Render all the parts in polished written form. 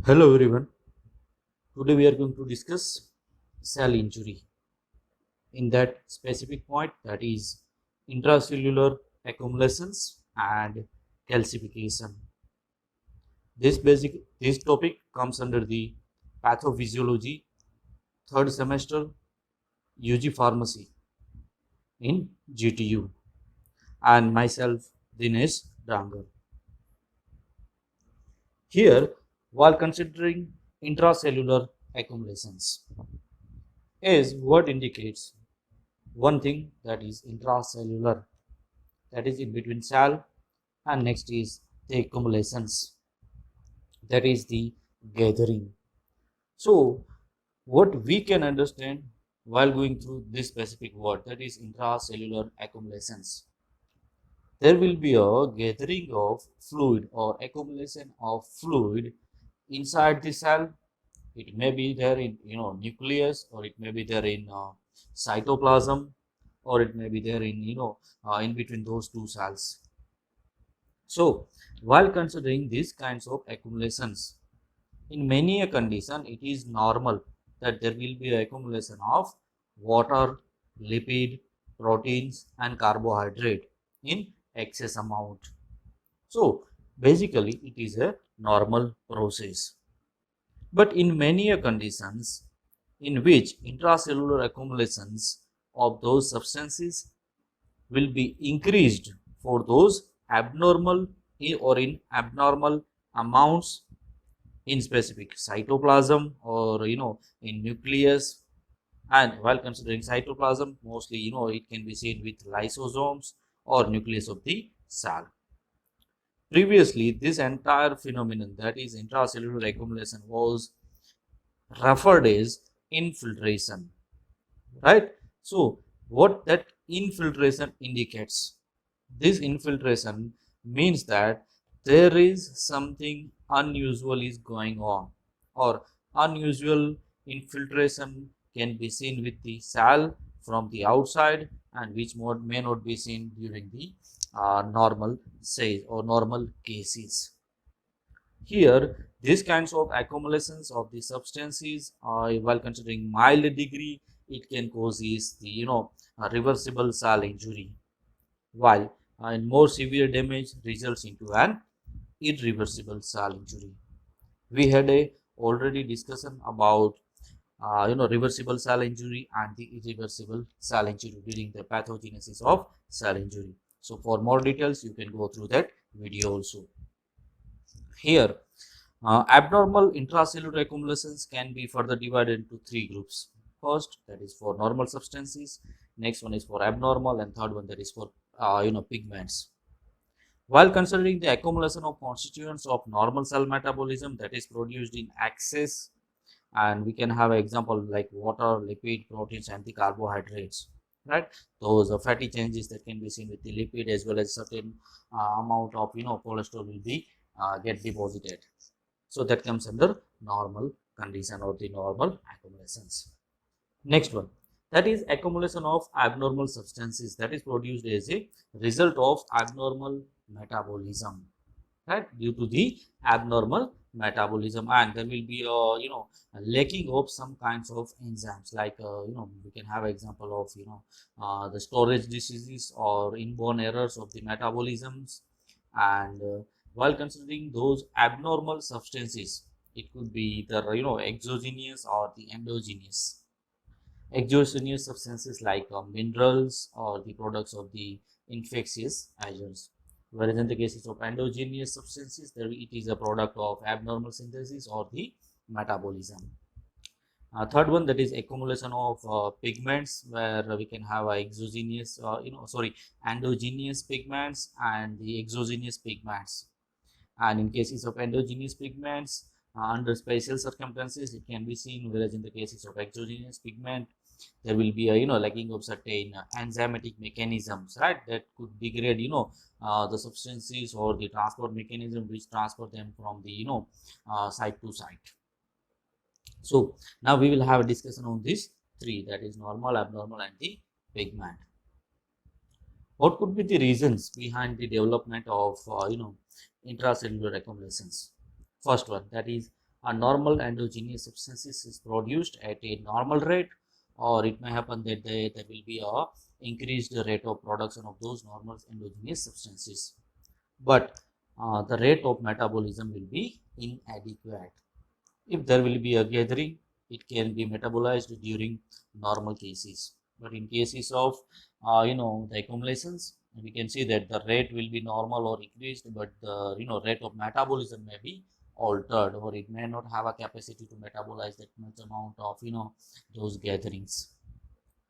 Hello everyone. Today we are going to discuss cell injury. In that specific point, that is intracellular accumulations and calcification. This topic comes under the pathophysiology third semester UG pharmacy in GTU and myself Dinesh Dangar. Here, while considering intracellular accumulations, is what indicates one thing, that is intracellular, that is in between cell, and next is the accumulations, that is the gathering. So what we can understand while going through this specific word, that is intracellular accumulations, there will be a gathering of fluid or accumulation of fluid inside the cell. It may be there in nucleus, or it may be there in cytoplasm, or it may be there in in between those two cells. So while considering these kinds of accumulations, in many a condition it is normal that there will be accumulation of water, lipid, proteins and carbohydrate in excess amount. So basically it is a normal process. But in many conditions in which intracellular accumulations of those substances will be increased for those abnormal or in abnormal amounts in specific cytoplasm, or in nucleus. And while considering cytoplasm, mostly it can be seen with lysosomes or nucleus of the cell. Previously, this entire phenomenon, that is intracellular accumulation, was referred as infiltration, right? So what that infiltration indicates, this infiltration means that there is something unusual is going on, or unusual infiltration can be seen with the cell from the outside, and which may not be seen during the normal stage or normal cases. Here, these kinds of accumulations of the substances, while considering mild degree, it can cause is the a reversible cell injury, while in more severe damage results into an irreversible cell injury. We had a already discussion about reversible cell injury and the irreversible cell injury during the pathogenesis of cell injury. So for more details, you can go through that video also. Here, abnormal intracellular accumulations can be further divided into three groups. First, that is for normal substances. Next one is for abnormal, and third one, that is for pigments. While considering the accumulation of constituents of normal cell metabolism, that is produced in excess, and we can have an example like water, lipid, proteins and the carbohydrates, right? Those fatty changes that can be seen with the lipid, as well as certain amount of cholesterol will be get deposited. So that comes under normal condition or the normal accumulations. Next one, that is accumulation of abnormal substances, that is produced as a result of abnormal metabolism, right? Due to the abnormal metabolism, and there will be a lacking of some kinds of enzymes, like we can have example of the storage diseases or inborn errors of the metabolisms. And while considering those abnormal substances, it could be the exogenous or the endogenous. Exogenous substances like minerals or the products of the infectious agents, whereas in the cases of endogenous substances, there it is a product of abnormal synthesis or the metabolism. Third one, that is accumulation of pigments, where we can have exogenous endogenous pigments and the exogenous pigments. And in cases of endogenous pigments, under special circumstances it can be seen, whereas in the cases of exogenous pigment, there will be a lacking of certain enzymatic mechanisms, right, that could degrade the substances or the transport mechanism which transfer them from the site to site. So now we will have a discussion on these three, that is normal, abnormal and the pigment. What could be the reasons behind the development of intracellular accumulations? First one, that is A normal endogenous substances is produced at a normal rate, or it may happen that there will be a increased rate of production of those normal endogenous substances, but the rate of metabolism will be inadequate. If there will be a gathering, it can be metabolized during normal cases. But in cases of the accumulations, we can see that the rate will be normal or increased, but the rate of metabolism may be altered, or it may not have a capacity to metabolize that much amount of those gatherings.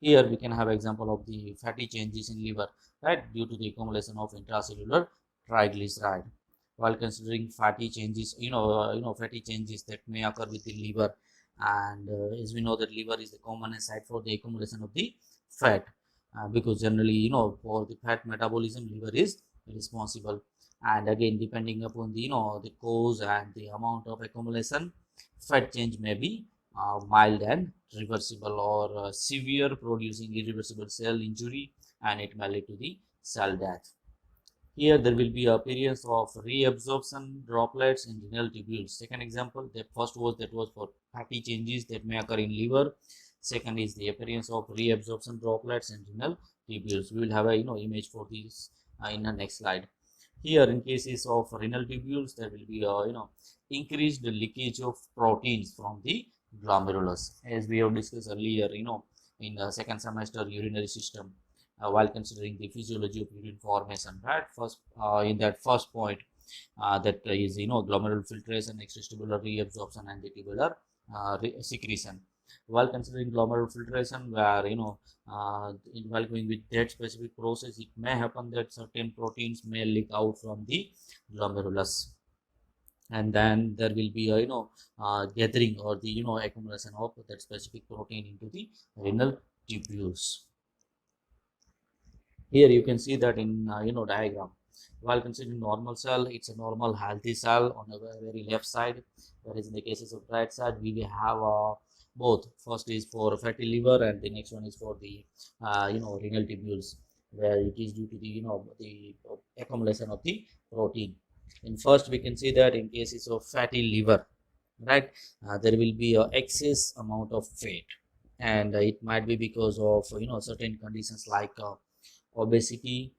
Here we can have example of the fatty changes in liver, right, due to the accumulation of intracellular triglyceride. While considering fatty changes, fatty changes that may occur with the liver, and as we know that liver is the commonest site for the accumulation of the fat, because generally, for the fat metabolism, liver is responsible. And again, depending upon the the cause and the amount of accumulation, fat change may be mild and reversible, or severe, producing irreversible cell injury, and it may lead to the cell death. Here there will be appearance of reabsorption droplets in renal tubules. Second example, the first was for fatty changes that may occur in liver. Second is the appearance of reabsorption droplets in renal tubules. We will have a image for this in the next slide. Here, in cases of renal tubules, there will be increased leakage of proteins from the glomerulus, as we have discussed earlier, in the second semester urinary system, while considering the physiology of urine formation. Right, first in that first point, that is glomerular filtration, extracellular reabsorption, and the tubular secretion. While considering glomerular filtration, where while going with that specific process, it may happen that certain proteins may leak out from the glomerulus, and then there will be a gathering, or the accumulation of that specific protein into the renal tubules. Here you can see that in diagram. While considering normal cell, it's a normal healthy cell on the very left side, whereas in the cases of right side, we will have both. First is for fatty liver, and the next one is for the renal tubules, where it is due to the the accumulation of the protein. In first, we can see that in cases of fatty liver, right, there will be a excess amount of fat, and it might be because of certain conditions like obesity,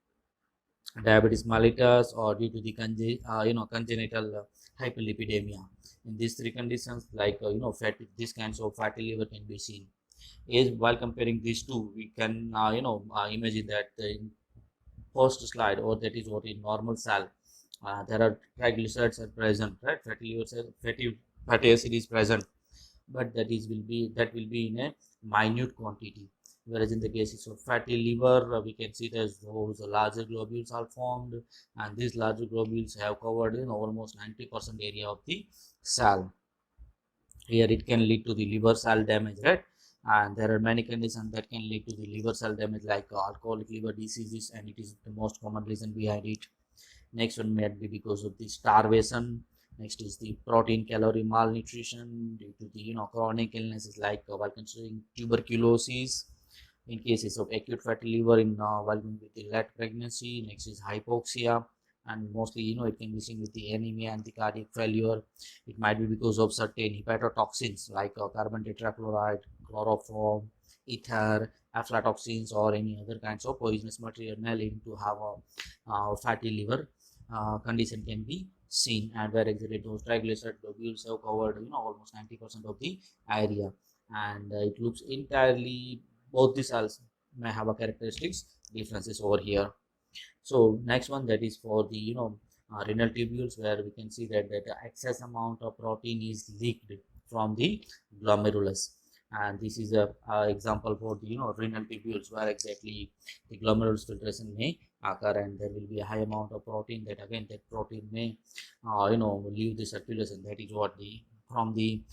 diabetes mellitus, or due to the congenital hyperlipidemia. In these three conditions, like these kinds of fatty liver can be seen. Is while comparing these two, we can imagine that in first slide, or that is what in normal cell, there are triglycerides are present, right? Fatty acid is present, but that will be in a minute quantity. Whereas in the cases of fatty liver, we can see that those larger globules are formed, and these larger globules have covered almost 90% area of the cell. Here it can lead to the liver cell damage, right? And there are many conditions that can lead to the liver cell damage, like alcoholic liver diseases, and it is the most common reason behind it. Next one might be because of the starvation. Next is the protein calorie malnutrition due to the chronic illnesses, like while considering tuberculosis. In cases of acute fatty liver, in while with the late pregnancy. Next is hypoxia, and mostly it can be seen with the anemia and the cardiac failure. It might be because of certain hepatotoxins, like carbon tetrachloride, chloroform, ether, aflatoxins, or any other kinds of poisonous material may lead to have a fatty liver condition can be seen. And where exhibit those triglyceride globules have covered almost 90% of the area, and it looks entirely, both the cells may have a characteristics differences over here. So next one, that is for the renal tubules, where we can see that the excess amount of protein is leaked from the glomerulus, and this is a example for the renal tubules, where exactly the glomerulus filtration may occur, and there will be a high amount of protein, that again that protein may leave the circulation, that is what the from the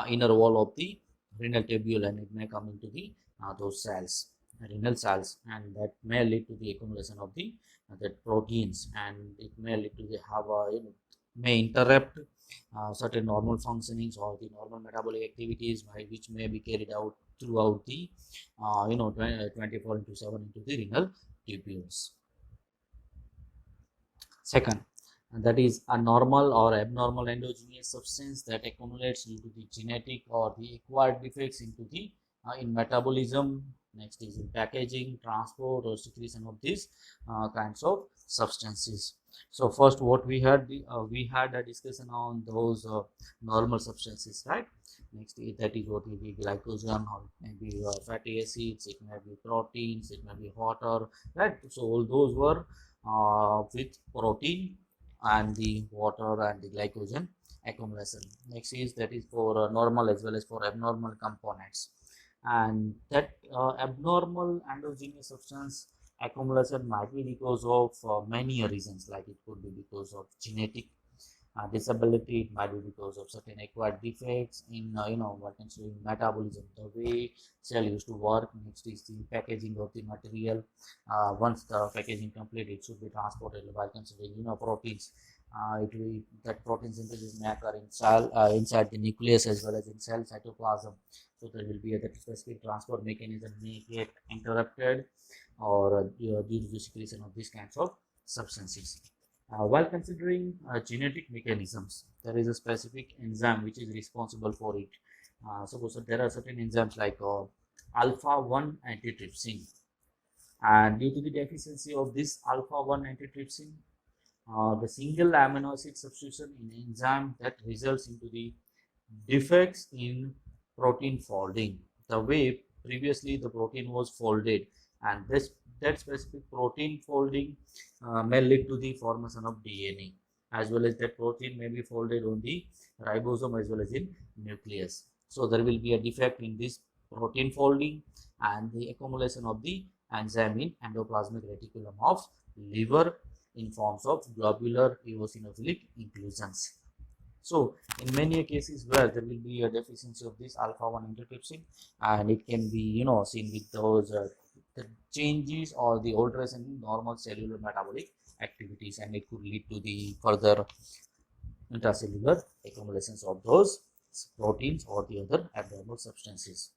inner wall of the renal tubule, and it may come into the those cells, renal cells, and that may lead to the accumulation of the that proteins, and it may lead to the have a may interrupt certain normal functionings or the normal metabolic activities, which may be carried out throughout the 24 into 7 into the renal tubules. Second, and that is a normal or abnormal endogenous substance that accumulates due to the genetic or the acquired defects into the in metabolism. Next is in packaging, transport, or secretion of these kinds of substances. So first, what we had a discussion on those normal substances, right? Next, that is what will be glycogen, or it may be fatty acids, it may be proteins, it may be water, right? So all those were with protein and the water and the glycogen accumulation. Next is that is for normal as well as for abnormal components, and that abnormal endogenous substance accumulation might be because of many reasons, like it could be because of genetic disability, it might be because of certain acquired defects in what can say metabolism, the way cell used to work. Next is the packaging of the material. Once the packaging complete, it should be transported by considering proteins. It will that protein synthesis may occur inside the nucleus as well as in cell cytoplasm. So there will be a that specific transport mechanism may get interrupted, or due to the secretion of these kinds of substances. While considering genetic mechanisms, there is a specific enzyme which is responsible for it. Suppose that there are certain enzymes like alpha 1 antitrypsin, and due to the deficiency of this alpha 1 antitrypsin, the single amino acid substitution in enzyme that results into the defects in protein folding. The way previously the protein was folded, and that specific protein folding may lead to the formation of DNA, as well as that protein may be folded on the ribosome as well as in nucleus. So there will be a defect in this protein folding and the accumulation of the enzyme in endoplasmic reticulum of liver in forms of globular eosinophilic inclusions. So in many cases where there will be a deficiency of this alpha 1 antitrypsin, and it can be seen with those the changes or the alteration in normal cellular metabolic activities, and it could lead to the further intracellular accumulations of those proteins or the other abnormal substances.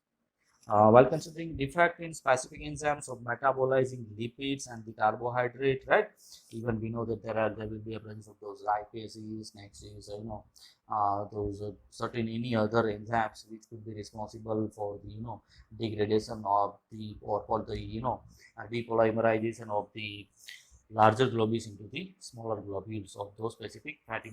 While considering defect in specific enzymes of metabolizing lipids and the carbohydrate, right? Even we know that there will be a presence of those lipases. Next is those certain any other enzymes which could be responsible for the degradation of the or for the depolymerization of the larger globules into the smaller globules of those specific fatty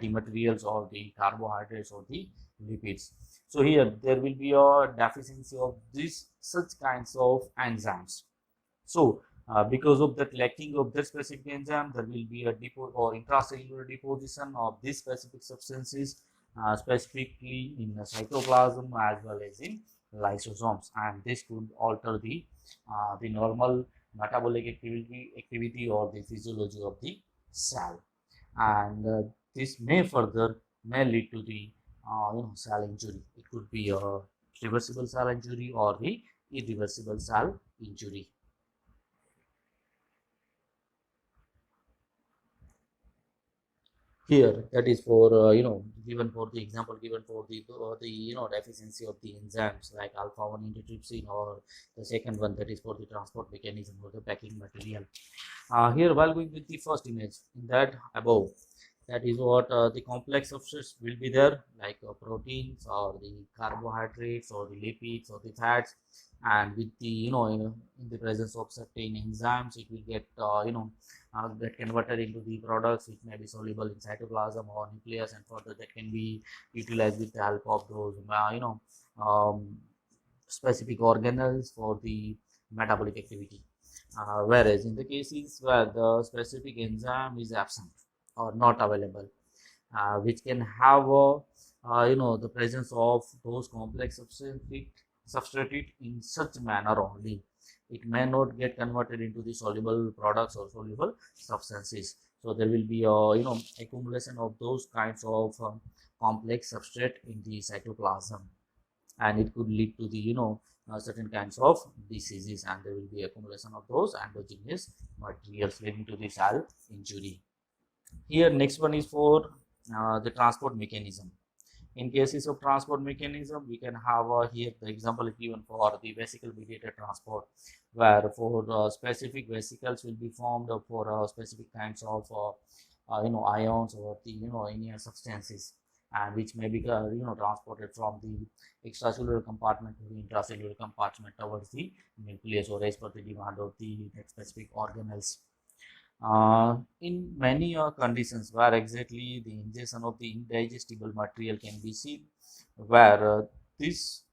materials or the carbohydrates or the lipids. So here there will be a deficiency of these such kinds of enzymes. So because of that lacking of that specific enzyme, there will be a depo or intracellular deposition of these specific substances, specifically in the cytoplasm as well as in lysosomes, and this could alter the normal metabolic activity or the physiology of the cell, and this may lead to the cell injury. It could be a reversible cell injury or the irreversible cell injury. Here that is for given for the example given for the deficiency of the enzymes like alpha 1 antitrypsin, or the second one that is for the transport mechanism or the packing material. Here while going with the first image in that above, that is what the complex substrates will be there, like proteins or the carbohydrates or the lipids or the fats, and with the in the presence of certain enzymes, it will get converted into the products which may be soluble in cytoplasm or nucleus, and further that can be utilized with the help of those um, specific organelles for the metabolic activity. Whereas in the cases where the specific enzyme is absent or not available, which can have the presence of those complex substrate in such manner only, it may not get converted into the soluble products or soluble substances. So there will be a accumulation of those kinds of complex substrate in the cytoplasm, and it could lead to the certain kinds of diseases, and there will be accumulation of those endogenous materials leading to the cell injury. Here next one is for the transport mechanism. In cases of transport mechanism, we can have here the example is given for the vesicle mediated transport, where for specific vesicles will be formed for specific kinds of ions or the any substances, and which may be transported from the extracellular compartment to the intracellular compartment towards the nucleus, or as per the demand of the that specific organelles. In many conditions where exactly the ingestion of the indigestible material can be seen, where this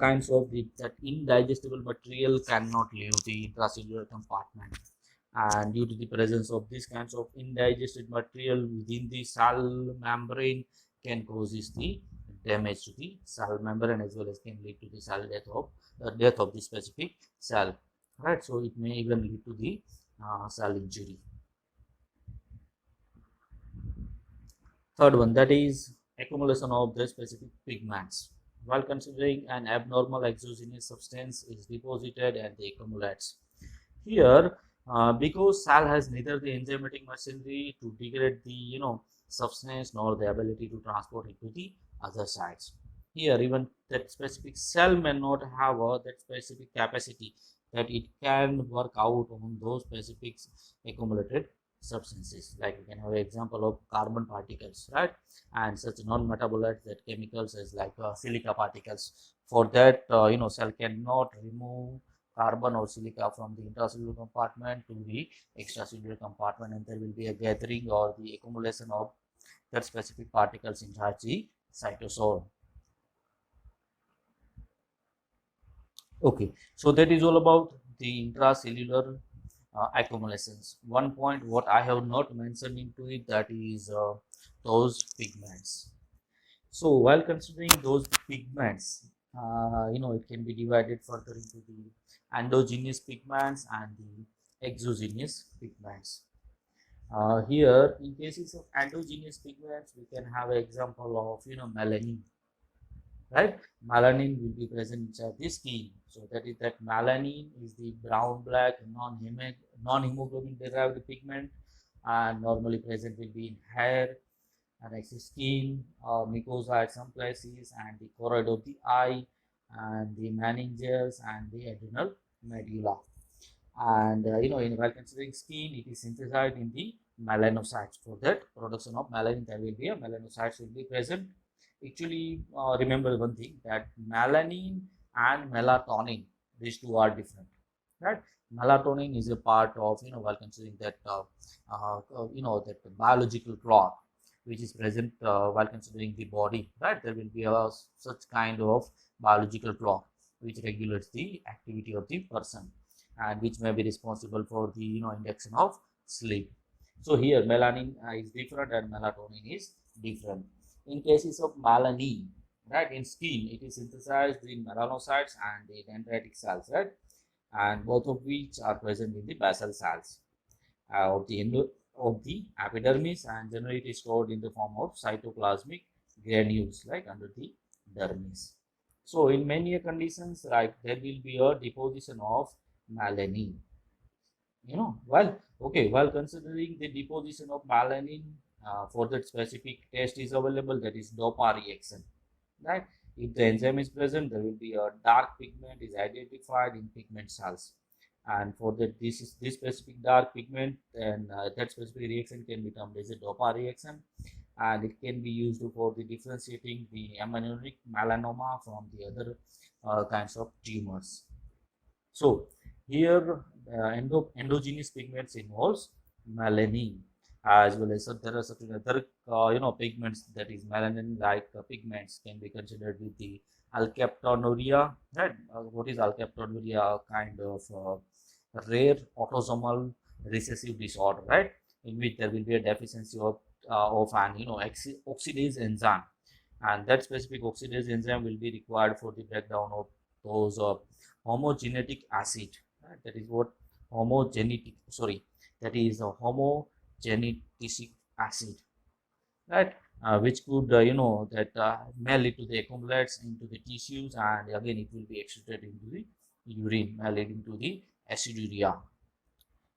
kinds of that indigestible material cannot leave the intracellular compartment, and due to the presence of these kinds of indigested material within the cell membrane can causes the damage to the cell membrane, as well as can lead to the cell death of the specific cell, right? So it may even lead to the cell injury. Third one, that is accumulation of the specific pigments. While considering an abnormal exogenous substance is deposited and they accumulates. Here, because cell has neither the enzymatic machinery to degrade the substance nor the ability to transport it to the other sites. Here, even that specific cell may not have that specific capacity that it can work out on those specific accumulated substances. Like we can have an example of carbon particles, right? And such non-metabolites, that chemicals as like silica particles. For that, cell cannot remove carbon or silica from the intracellular compartment to the extracellular compartment, and there will be a gathering or the accumulation of that specific particles inside the cytosol. Okay, so that is all about the intracellular accumulations. One point what I have not mentioned into it, that is those pigments. So while considering those pigments, it can be divided further into the endogenous pigments and the exogenous pigments. Here, in cases of endogenous pigments, we can have an example of melanin, right? Melanin will be present inside the skin. So that melanin is the brown black non-hemoglobin derived pigment, and normally present will be in hair and skin, mucosa at some places, and the choroid of the eye, and the meninges, and the adrenal medulla. And in while considering skin, it is synthesized in the melanocytes. For that production of melanin, there will be a melanocytes will be present. Actually, remember one thing, that melanin and melatonin, these two are different, right? Melatonin is a part of while considering that that biological clock which is present while considering the body, right? There will be a such kind of biological clock which regulates the activity of the person, and which may be responsible for the induction of sleep. So here melanin is different and melatonin is different. In cases of melanin, right, in skin, it is synthesized in melanocytes and the dendritic cells, right, and both of which are present in the basal cells of the epidermis, and generally it is stored in the form of cytoplasmic granules, like under the dermis. So in many conditions, like there will be a deposition of melanin. While considering the deposition of melanin, for that specific test is available, that is Dopa reaction, right? If the enzyme is present, there will be a dark pigment is identified in pigment cells, and for that this specific dark pigment, and that specific reaction can be termed as a Dopa reaction, and it can be used for the differentiating the embryonic melanoma from the other kinds of tumors. So here endogenous pigments involves melanin, as well as there are certain other pigments, that is melanin like pigments can be considered with the alkaptonuria, right? What is alkaptonuria? A kind of rare autosomal recessive disorder, right, in which there will be a deficiency of an oxidase enzyme, and that specific oxidase enzyme will be required for the breakdown of those homogenetic acid, right? That is what homogenetic sorry that is a homogeneticic acid, right, which could that may lead to the accumulates into the tissues, and again it will be excreted into the urine, leading to the aciduria.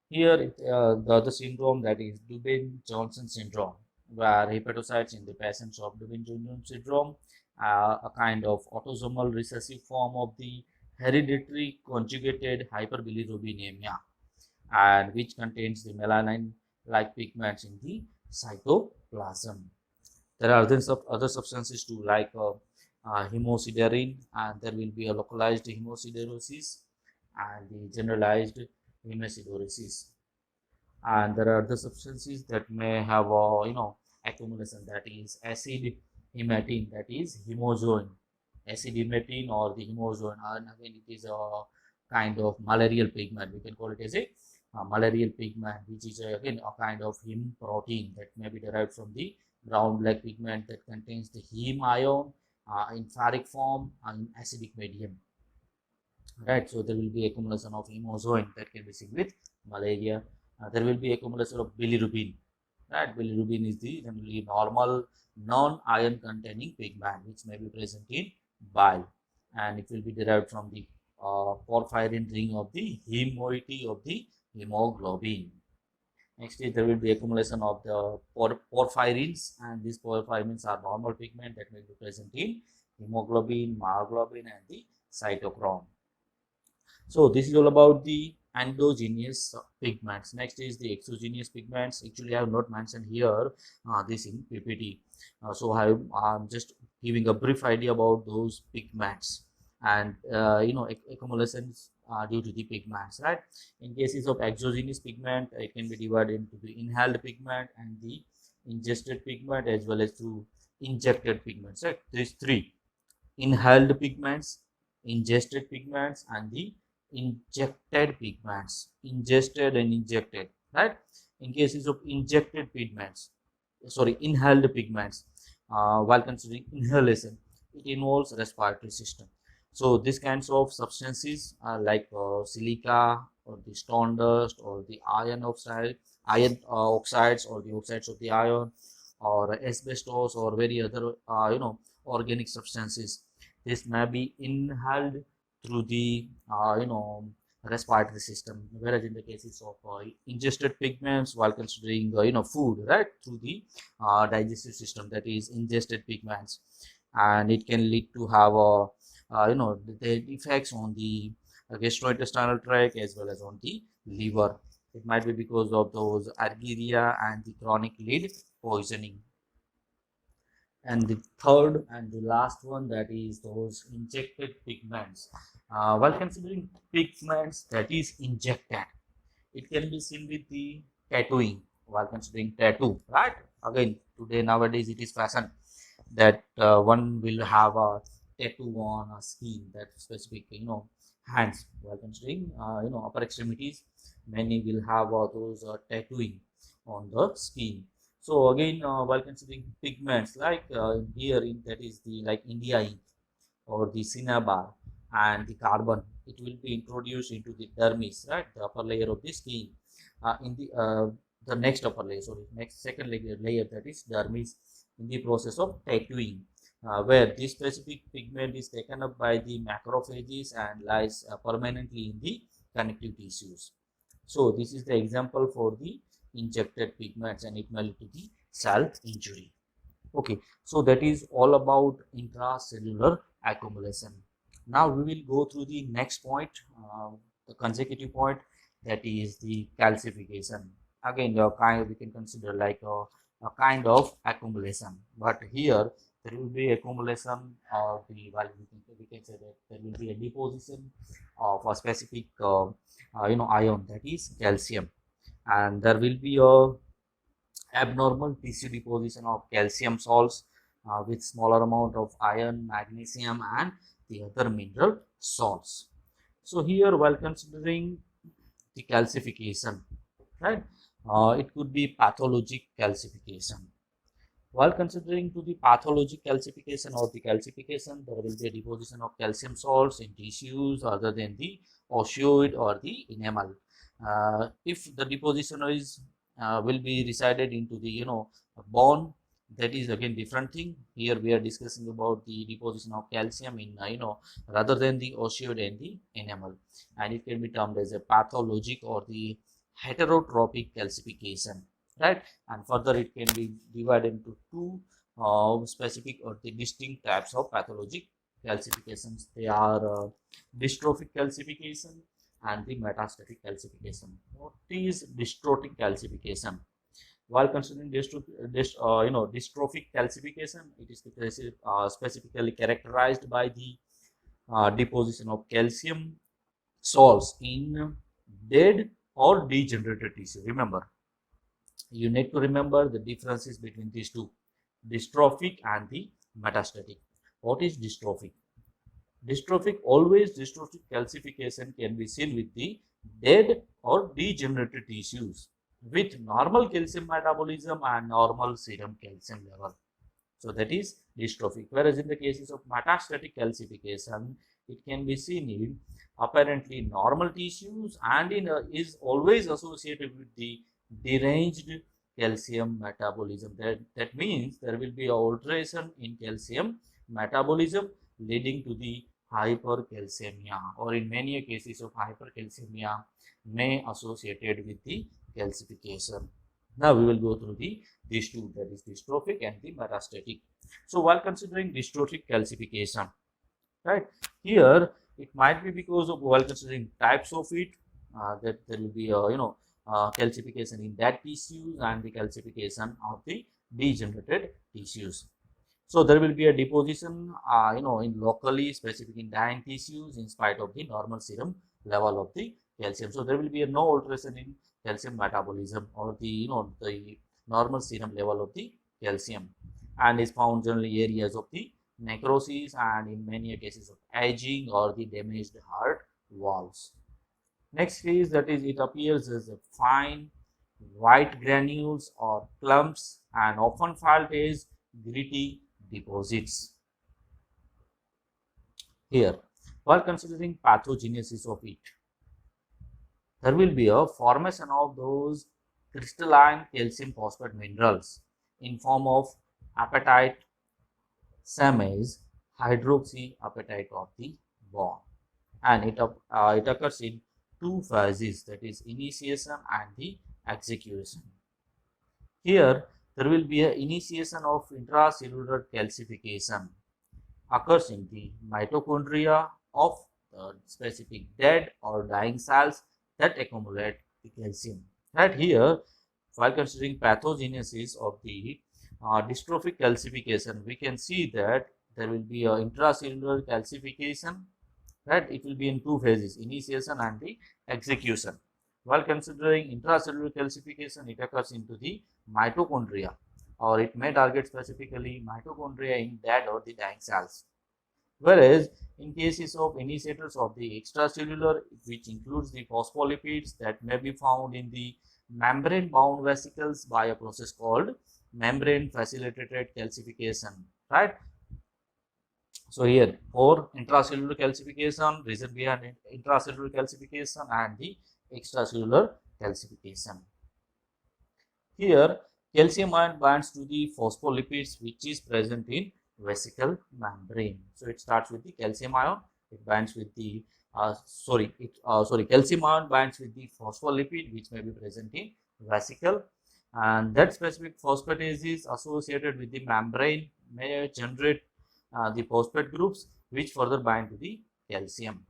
Here the other syndrome, that is Dubin-Johnson syndrome, where hepatocytes in the patients of Dubin-Johnson syndrome, a kind of autosomal recessive form of the hereditary conjugated hyperbilirubinemia, and which contains the melanin like pigments in the cytoplasm. There are other substances too, like hemosiderin, and there will be a localized hemosiderosis and the generalized hemosiderosis. And there are other substances that may have a accumulation, that is acid hematine, that is hemozoin, acid hematine or the hemozoin. And again, it is a kind of malarial pigment. We can call it as a malarial pigment, which is again a kind of heme protein that may be derived from the brown black pigment that contains the heme ion in ferric form and acidic medium. Right, so there will be accumulation of hemozoin that can be seen with malaria. There will be accumulation of bilirubin. Right, bilirubin is the generally normal non-iron containing pigment which may be present in bile, and it will be derived from the porphyrin ring of the heme moiety of the hemoglobin. Next is there will be accumulation of the porphyrins, and these porphyrins are normal pigment that may be present in hemoglobin, myoglobin, and the cytochrome. So this is all about the endogenous pigments. Next is the exogenous pigments. Actually, I have not mentioned here this in PPT. So I'm just giving a brief idea about those pigments and accumulations due to the pigments, right? In cases of exogenous pigment, it can be divided into the inhaled pigment and the ingested pigment, as well as through injected pigments, right? These three: inhaled pigments, ingested pigments, and the injected pigments. Ingested and injected, right? In cases of inhaled pigments, while considering inhalation, it involves respiratory system. So these kinds of substances are like silica or the stone dust or the iron oxides or the oxides of the iron, or asbestos or very other organic substances. This may be inhaled through the respiratory system, whereas in the cases of ingested pigments, while considering food, right, through the digestive system, that is ingested pigments. And it can lead to have the effects on the gastrointestinal tract as well as on the liver. It might be because of those argyria and the chronic lead poisoning. And the third and the last one, that is those injected pigments. While considering pigments that is injected, it can be seen with the tattooing. While considering tattoo, right? Again, today nowadays it is fashion that one will have a tattoo on a skin, that specific hands. While considering upper extremities, many will have those tattooing on the skin. So again, while considering pigments, like here that is the like India ink or the cinnabar and the carbon, it will be introduced into the dermis, right, the upper layer of the skin. In the next upper layer, sorry, next second layer, that is dermis, in the process of tattooing, where this specific pigment is taken up by the macrophages and lies permanently in the connective tissues. So this is the example for the injected pigments, and it may lead to the cell injury. Okay, so that is all about intracellular accumulation. Now we will go through the next point, the consecutive point, that is the calcification. Again, we can consider like a kind of accumulation, but here there will be accumulation of the, well, we can say that there will be a deposition of a specific ion, that is calcium, and there will be a abnormal tissue deposition of calcium salts with smaller amount of iron, magnesium, and the other mineral salts. So here, while considering the calcification, right, it could be pathologic calcification. While considering to the pathologic calcification or the calcification, there will be a deposition of calcium salts in tissues other than the osseoid or the enamel. If the deposition is will be resided into the bone, that is again different thing. Here we are discussing about the deposition of calcium in rather than the osseoid and the enamel, and it can be termed as a pathologic or the heterotropic calcification, right? And further it can be divided into two specific or the distinct types of pathologic calcifications. They are dystrophic calcification and the metastatic calcification. What is dystrophic calcification? While considering dystrophic calcification, it is specifically characterized by the deposition of calcium salts in dead or degenerated tissue. Remember, you need to remember the differences between these two, dystrophic and the metastatic. What is dystrophic? Dystrophic calcification can be seen with the dead or degenerated tissues with normal calcium metabolism and normal serum calcium level. So that is dystrophic. Whereas in the cases of metastatic calcification, it can be seen in apparently normal tissues and is always associated with the deranged calcium metabolism. That means there will be an alteration in calcium metabolism leading to the hypercalcemia, or in many cases of hypercalcemia may associated with the calcification. Now we will go through these two, that is dystrophic and the metastatic. So while considering dystrophic calcification, right, here it might be because of, while considering types of it, that there will be calcification in dead tissues and the calcification of the degenerated tissues. So there will be a deposition in locally specific in dying tissues in spite of the normal serum level of the calcium. So there will be no alteration in calcium metabolism or the the normal serum level of the calcium, and is found generally areas of the necrosis and in many cases of aging or the damaged heart valves. Next is, that is, it appears as a fine white granules or clumps and often felt as gritty deposits. Here, while considering pathogenesis of it, there will be a formation of those crystalline calcium phosphate minerals in form of apatite SAMase hydroxyapatite of the bond, and it occurs in two phases, that is initiation and the execution. Here there will be an initiation of intracellular calcification occurs in the mitochondria of the specific dead or dying cells that accumulate the calcium. Right here, while considering pathogenesis of the dystrophic calcification, we can see that there will be a intracellular calcification, right? It will be in two phases, initiation and the execution. While considering intracellular calcification, it occurs into the mitochondria, or it may target specifically mitochondria in dead or the dying cells. Whereas in cases of initiators of the extracellular, which includes the phospholipids that may be found in the membrane bound vesicles by a process called membrane facilitated calcification, right? So here, for intracellular calcification, reason behind intracellular calcification and the extracellular calcification. Here, calcium ion binds to the phospholipids which is present in vesicle membrane. So it starts with the calcium ion, it binds with the calcium ion binds with the phospholipid which may be present in vesicle, and that specific phosphatase is associated with the membrane, may generate the phosphate groups which further bind to the calcium.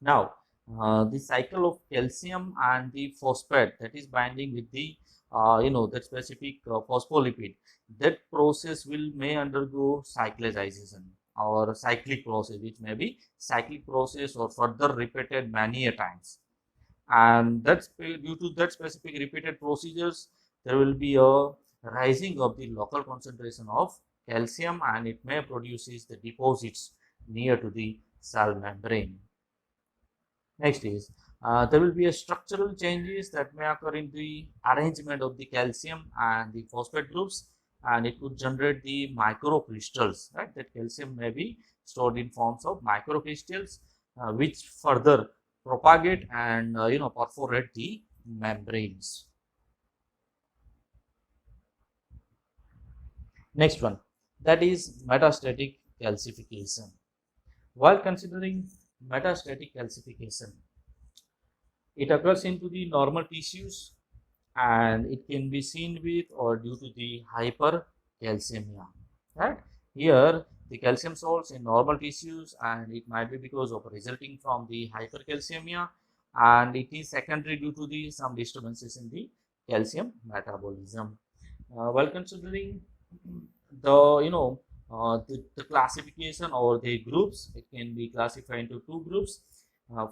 Now, the cycle of calcium and the phosphate, that is binding with the that specific phospholipid, that process may undergo cyclization or cyclic process, which may be cyclic process or further repeated many a times, and that's due to that specific repeated procedures, there will be a rising of the local concentration of calcium, and it may produces the deposits near to the cell membrane. Next is, there will be a structural changes that may occur in the arrangement of the calcium and the phosphate groups, and it could generate the microcrystals, right? That calcium may be stored in forms of microcrystals, which further propagate and perforate the membranes. Next one, that is metastatic calcification. While considering metastatic calcification, it occurs into the normal tissues and it can be seen with or due to the hypercalcemia, right? Here the calcium salts in normal tissues, and it might be because of resulting from the hypercalcemia, and it is secondary due to the some disturbances in the calcium metabolism. While considering the the classification or the groups, it can be classified into two groups.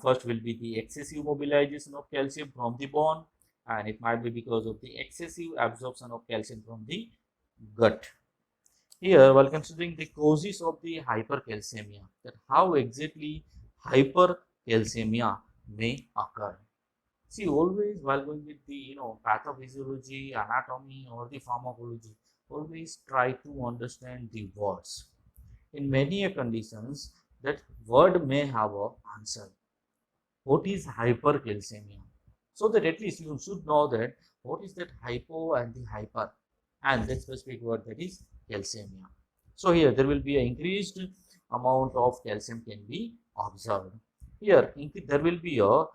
First will be the excessive mobilization of calcium from the bone, and it might be because of the excessive absorption of calcium from the gut. Here, while considering the causes of the hypercalcemia, that how exactly hypercalcemia may occur. See, always while going with the pathophysiology, anatomy, or the pharmacology, always try to understand the words. In many conditions, that word may have a answer. What is hypercalcemia? So that at least you should know that what is that hypo and the hyper, and that specific word, that is calcemia. So here there will be an increased amount of calcium can be observed. Here there will be a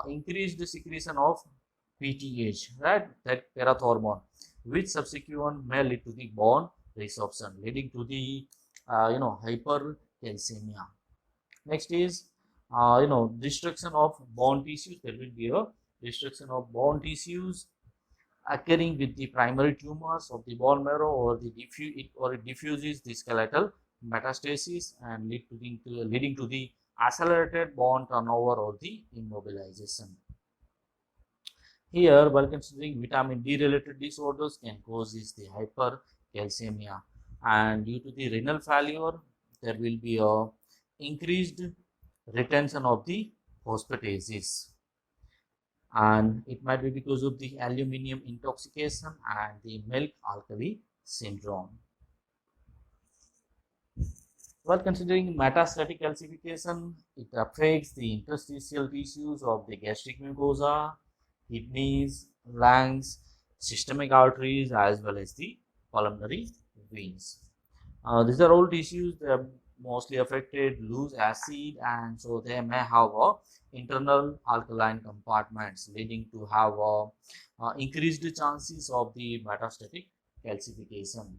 increased secretion of PTH, right? That parathormone, which subsequent may lead to the bone resorption, leading to the hypercalcemia. Next is destruction of bone tissues. There will be a destruction of bone tissues occurring with the primary tumors of the bone marrow, or it diffuses the skeletal metastasis and leading to the accelerated bone turnover or the immobilization. Here, while considering vitamin D related disorders can cause the hypercalcemia, and due to the renal failure, there will be a increased retention of the phosphatases, and it might be because of the aluminum intoxication and the milk alkali syndrome. While considering metastatic calcification, it affects the interstitial tissues of the gastric mucosa, kidneys, lungs, systemic arteries, as well as the pulmonary veins. These are all tissues that are mostly affected, lose acid, and so they may have internal alkaline compartments, leading to have increased chances of the metastatic calcification.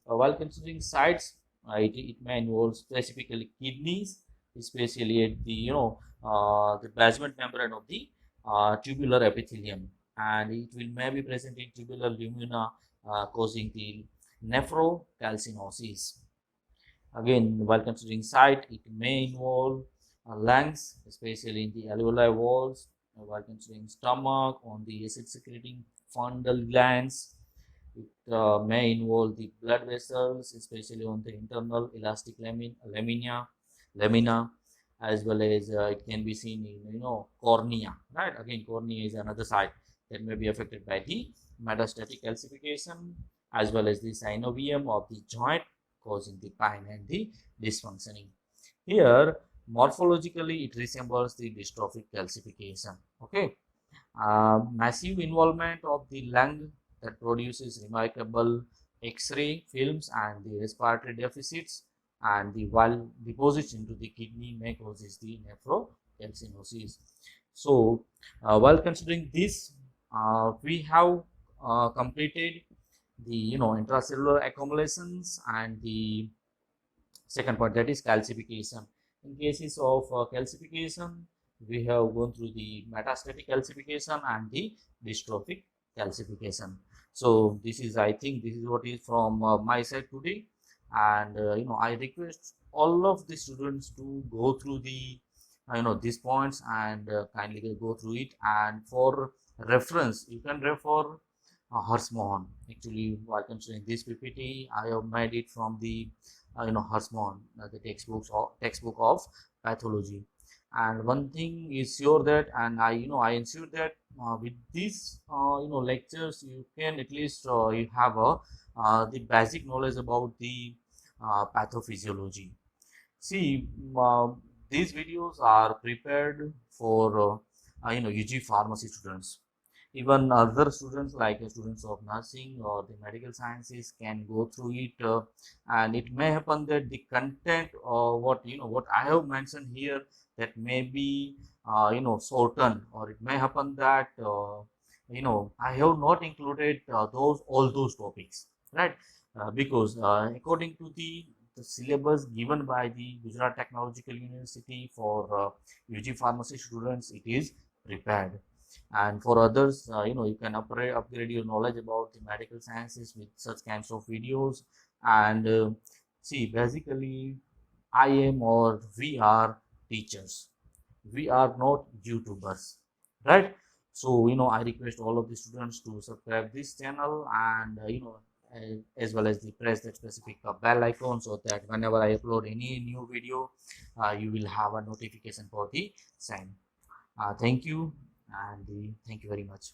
While considering sites, it may involve specifically kidneys, especially at the basement membrane of the tubular epithelium, and it will may be present in tubular lumina, causing the nephrocalcinosis. Again, while considering site, it may involve lungs, especially in the alveoli walls. While considering stomach, on the acid secreting fundal glands. It may involve the blood vessels, especially on the internal elastic lamina, as well as it can be seen in cornea. Right? Again, cornea is another site that may be affected by the metastatic calcification, as well as the synovium of the joint, causing the pain and the dysfunctioning. Here, morphologically, it resembles the dystrophic calcification. Okay, massive involvement of the lung that produces remarkable X-ray films and the respiratory deficits, and the while deposits into the kidney may causes the nephrocalcinosis. So, while considering this, we have completed the intracellular accumulations and the second part, that is calcification. In cases of calcification, we have gone through the metastatic calcification and the dystrophic calcification. So this is, I think this is what is from my side today, and I request all of the students to go through the these points and kindly go through it, and for reference you can refer Horsemohn. Actually, while considering this PPT, I have made it from the Horsemohn, the textbook of pathology. And one thing is sure that, and I ensure that with these lectures, you can at least you have the basic knowledge about the pathophysiology. See, these videos are prepared for UG pharmacy students. Even other students like students of nursing or the medical sciences can go through it, and it may happen that the content or what I have mentioned here, that may be shortened, or it may happen that I have not included all those topics, right? Because according to the syllabus given by the Gujarat Technological University for UG pharmacy students, it is prepared. And for others, you can upgrade your knowledge about the medical sciences with such kinds of videos. And see, basically, I am or we are teachers. We are not YouTubers, right? So I request all of the students to subscribe this channel, and as well as the press that specific bell icon, so that whenever I upload any new video, you will have a notification for the same. Thank you, and thank you very much.